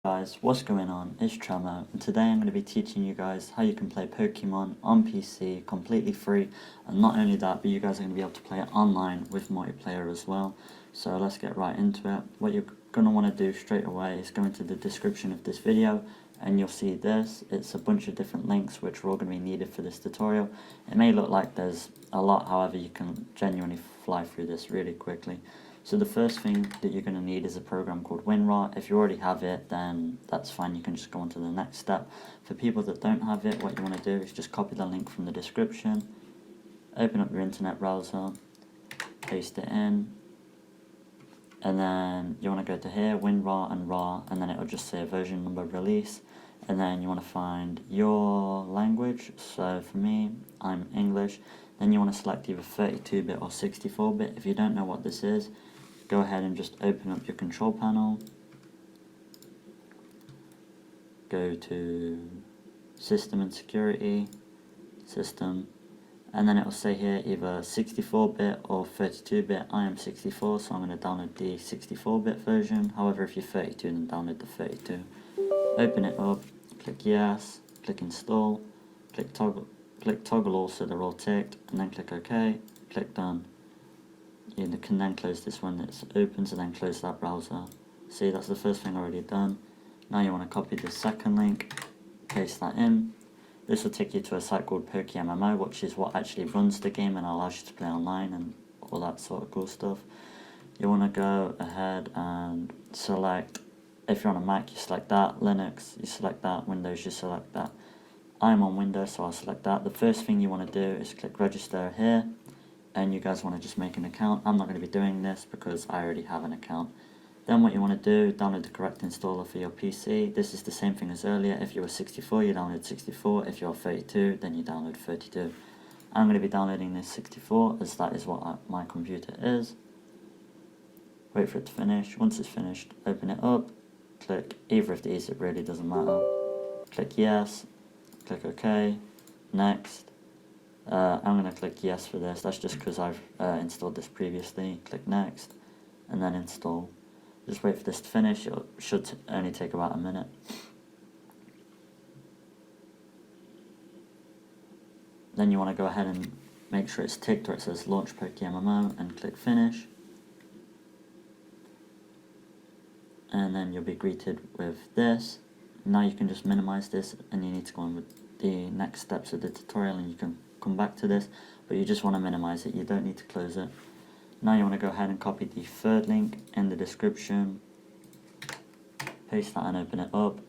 Guys, what's going on? It's Tremo, and today I'm going to be teaching you guys how you can play Pokemon on PC completely free, and not only that, but you guys are going to be able to play it online with multiplayer as well. So let's get right into it. What you're going to want to do straight away is go into the description of this video, and you'll see this. It's a bunch of different links which are all going to be needed for this tutorial. It may look like there's a lot, however you can genuinely fly through this really quickly. So the first thing that you're going to need is a program called WinRAR. If you already have it, then that's fine, you can just go on to the next step. For people that don't have it, what you want to do is just copy the link from the description, open up your internet browser, paste it in, and then you want to go to here, WinRAR and RAR, and then it'll just say version number release, and then you want to find your language. So for me, I'm English. Then you want to select either 32-bit or 64-bit. If you don't know what this is, go ahead and just open up your control panel, go to System and Security, System, and then it will say here either 64-bit or 32-bit. I am 64, so I'm going to download the 64-bit version. However, if you're 32, then download the 32. Open it up, click yes, click install, click toggle all so they're all ticked, and then click OK, click done. You can then close this one that's open, so then close that browser. See, that's the first thing already done. Now you want to copy the second link, paste that in. This will take you to a site called PokeMMO, which is what actually runs the game and allows you to play online and all that sort of cool stuff. You want to go ahead and select, if you're on a Mac, you select that, Linux, you select that, Windows, you select that. I'm on Windows, so I'll select that. The first thing you want to do is click register here, and you guys want to just make an account. I'm not going to be doing this because I already have an account. Then what you want to do, download the correct installer for your PC. This is the same thing as earlier. If you were 64, you download 64. If you're 32, then you download 32. I'm going to be downloading this 64 as that is what my computer is. Wait for it to finish. Once it's finished, open it up. Click either of these, it really doesn't matter. Click yes, click OK, next. I'm going to click yes for this, that's just because I've installed this previously. Click next, and then install. Just wait for this to finish, it should only take about a minute. Then you want to go ahead and make sure it's ticked where it says launch PokeMMO and click finish. And then you'll be greeted with this. Now you can just minimize this, and you need to go on with the next steps of the tutorial, and you can come back to this, but you just want to minimize it, you don't need to close it. Now you want to go ahead and copy the third link in the description, paste that and open it up,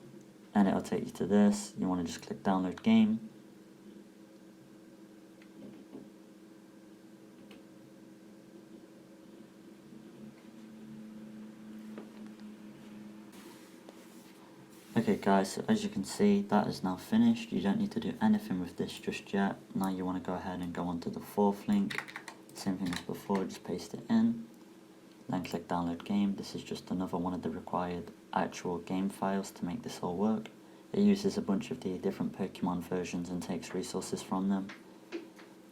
and it'll take you to this. You want to just click download game. Okay guys, so as you can see, that is now finished. You don't need to do anything with this just yet. Now you want to go ahead and go on to the fourth link. Same thing as before, just paste it in. Then click download game. This is just another one of the required actual game files to make this all work. It uses a bunch of the different Pokemon versions and takes resources from them.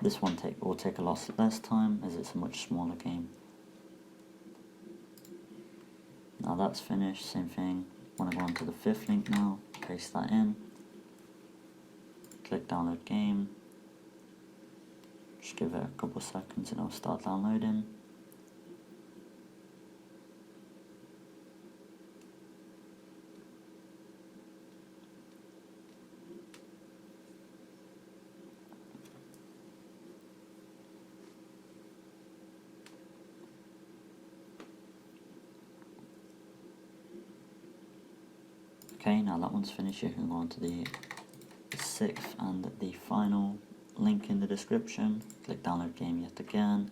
This one will take a lot less time as it's a much smaller game. Now that's finished, same thing. Want to go on to the fifth link now, paste that in, click download game, just give it a couple seconds and it'll start downloading. Okay, now that one's finished, you can go on to the sixth and the final link in the description. Click download game yet again.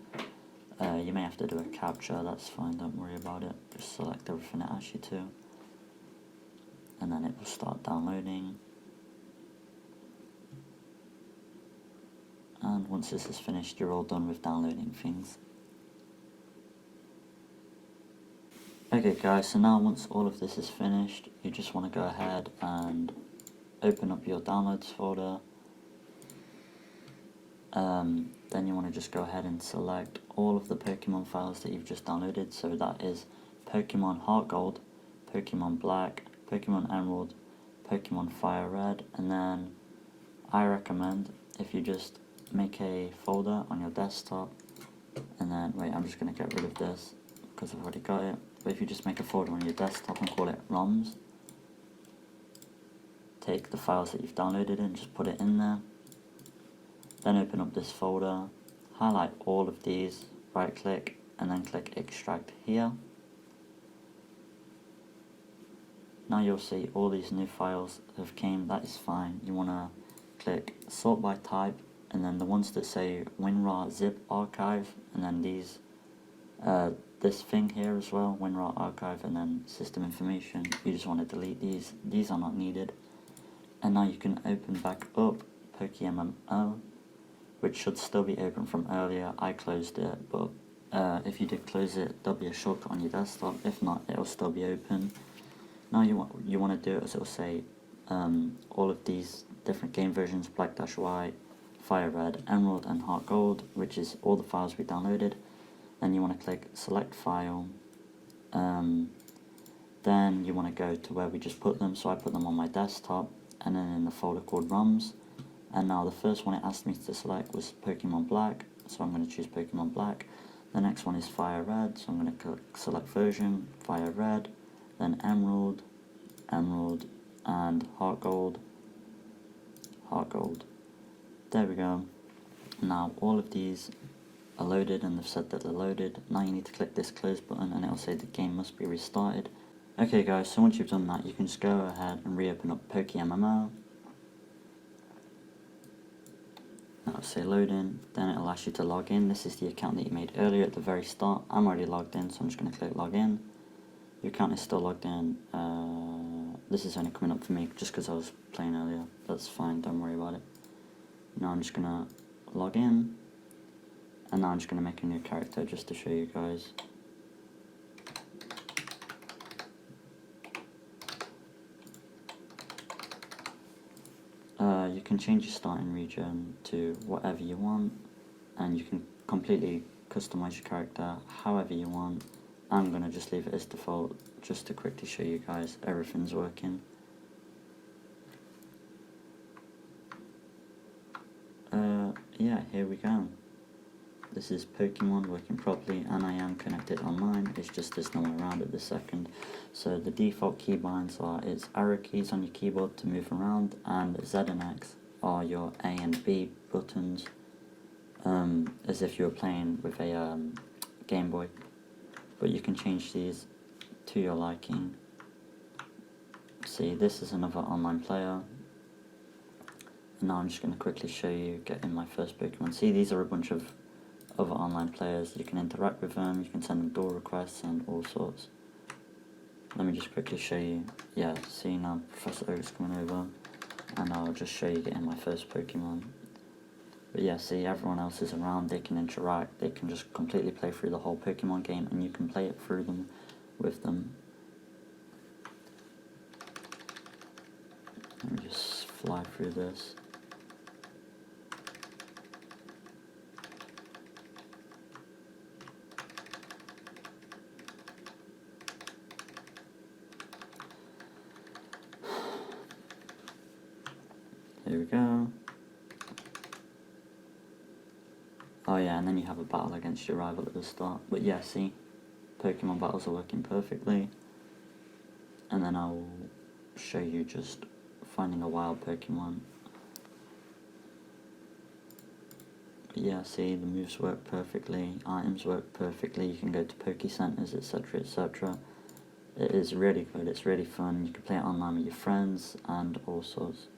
You may have to do a captcha, that's fine, don't worry about it. Just select everything it asks you to. And then it will start downloading. And once this is finished, you're all done with downloading things. Okay guys, so now once all of this is finished, you just want to go ahead and open up your downloads folder. Then you want to just go ahead and select all of the Pokemon files that you've just downloaded. So that is Pokemon Heart Gold, Pokemon Black, Pokemon Emerald, Pokemon Fire Red, and then I recommend if you just make a folder on your desktop, and then, wait, I'm just going to get rid of this because I've already got it, but if you just make a folder on your desktop and call it ROMs, take the files that you've downloaded and just put it in there, then open up this folder, highlight all of these, right click, and then click extract here. Now you'll see all these new files have came. That is fine. You want to click sort by type, and then the ones that say WinRAR zip archive, and then these this thing here as well, WinRAR archive, and then system information, you just want to delete these are not needed. And now you can open back up PokeMMO, which should still be open from earlier. I closed it, but if you did close it, there'll be a shortcut on your desktop. If not, it'll still be open. Now you want to do it as it'll say all of these different game versions, Black-White, Fire Red, Emerald, and Heart Gold, which is all the files we downloaded. Then you want to click select file. Then you want to go to where we just put them. So I put them on my desktop, and then in the folder called ROMs. And now the first one it asked me to select was Pokemon Black, so I'm going to choose Pokemon Black. The next one is Fire Red, so I'm going to click select version, Fire Red, then Emerald, Emerald, and Heart Gold, Heart Gold. There we go. Now all of these are loaded, and they've said that they're loaded. Now you need to click this close button and it'll say the game must be restarted. Okay guys, so once you've done that, you can just go ahead and reopen up PokeMMO. That'll say loading, then it'll ask you to log in. This is the account that you made earlier at the very start. I'm already logged in, so I'm just going to click login. Your account is still logged in. This is only coming up for me just because I was playing earlier. That's fine, don't worry about it. Now I'm just going to log in, and now I'm just going to make a new character just to show you guys. You can change your starting region to whatever you want, and you can completely customize your character however you want. I'm going to just leave it as default just to quickly show you guys everything's working. Yeah, here we go. This is Pokemon working properly, and I am connected online. It's just there's no one around at this second. So the default keybinds are it's arrow keys on your keyboard to move around, and Z and X are your A and B buttons, as if you were playing with a Game Boy. But you can change these to your liking. See, this is another online player. And now I'm just going to quickly show you getting my first Pokemon. See, these are a bunch of other online players. You can interact with them, you can send them door requests and all sorts. Let me just quickly show you. Yeah, see now Professor Oak's coming over, and I'll just show you getting my first Pokemon. But yeah, see, everyone else is around, they can interact, they can just completely play through the whole Pokemon game, and you can play it through them, with them. Let me just fly through this. Here we go. Oh yeah, and then you have a battle against your rival at the start. But yeah, see, Pokemon battles are working perfectly. And then I'll show you just finding a wild Pokemon. But yeah, see, the moves work perfectly, items work perfectly, you can go to Poke Centers, etc, etc. It is really good, it's really fun, you can play it online with your friends and all sorts.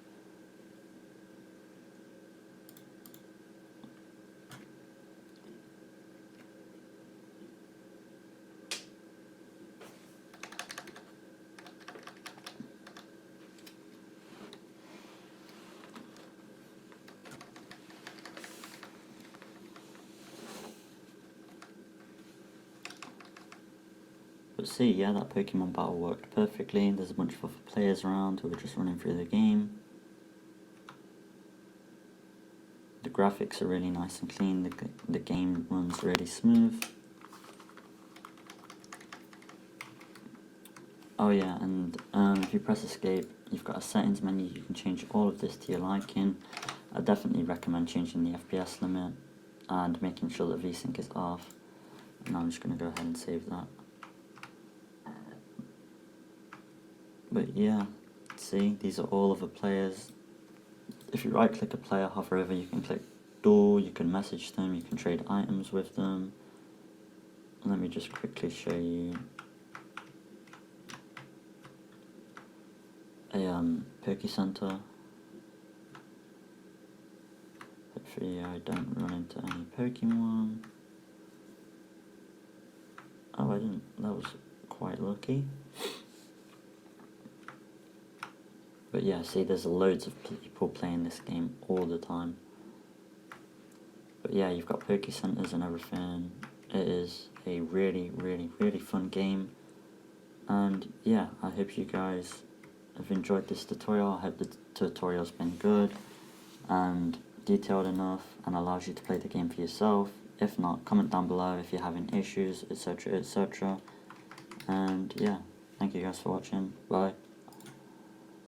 But see, yeah, that Pokemon battle worked perfectly. There's a bunch of other players around who are just running through the game. The graphics are really nice and clean, the game runs really smooth. Oh yeah, and if you press escape, you've got a settings menu. You can change all of this to your liking. I definitely recommend changing the FPS limit and making sure that VSync is off. And I'm just going to go ahead and save that. But yeah, see, these are all of the players. If you right click a player, hover over, you can click duel, you can message them, you can trade items with them. Let me just quickly show you a Poké Center. Hopefully I don't run into any Pokemon. Oh, I didn't. That was quite lucky. But yeah, see, there's loads of people playing this game all the time. But yeah, you've got Poké Centers and everything. It is a really, really, really fun game. And yeah, I hope you guys have enjoyed this tutorial. I hope the tutorial's been good and detailed enough and allows you to play the game for yourself. If not, comment down below if you're having issues, etc, etc. And yeah, thank you guys for watching. Bye.